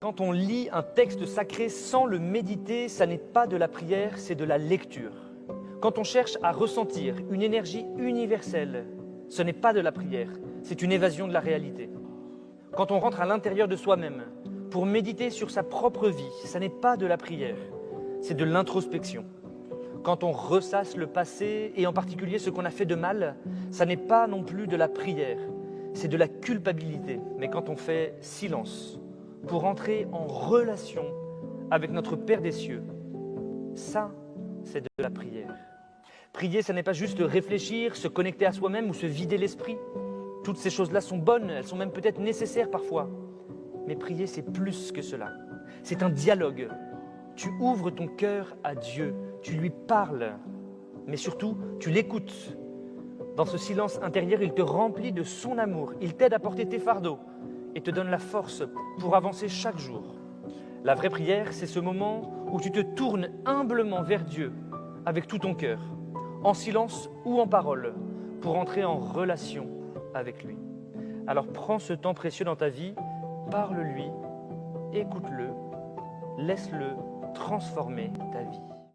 Quand on lit un texte sacré sans le méditer, ça n'est pas de la prière, c'est de la lecture. Quand on cherche à ressentir une énergie universelle, ce n'est pas de la prière, c'est une évasion de la réalité. Quand on rentre à l'intérieur de soi-même pour méditer sur sa propre vie, ça n'est pas de la prière, c'est de l'introspection. Quand on ressasse le passé, et en particulier ce qu'on a fait de mal, ça n'est pas non plus de la prière, c'est de la culpabilité. Mais quand on fait silence pour entrer en relation avec notre Père des cieux, ça, c'est de la prière. Prier, ça n'est pas juste réfléchir, se connecter à soi-même ou se vider l'esprit. Toutes ces choses-là sont bonnes, elles sont même peut-être nécessaires parfois. Mais prier, c'est plus que cela. C'est un dialogue. Tu ouvres ton cœur à Dieu, tu lui parles, mais surtout, tu l'écoutes. Dans ce silence intérieur, il te remplit de son amour, il t'aide à porter tes fardeaux et te donne la force pour avancer chaque jour. La vraie prière, c'est ce moment où tu te tournes humblement vers Dieu avec tout ton cœur, en silence ou en parole, pour entrer en relation avec lui. Alors prends ce temps précieux dans ta vie, parle-lui, écoute-le, laisse-le transformer ta vie.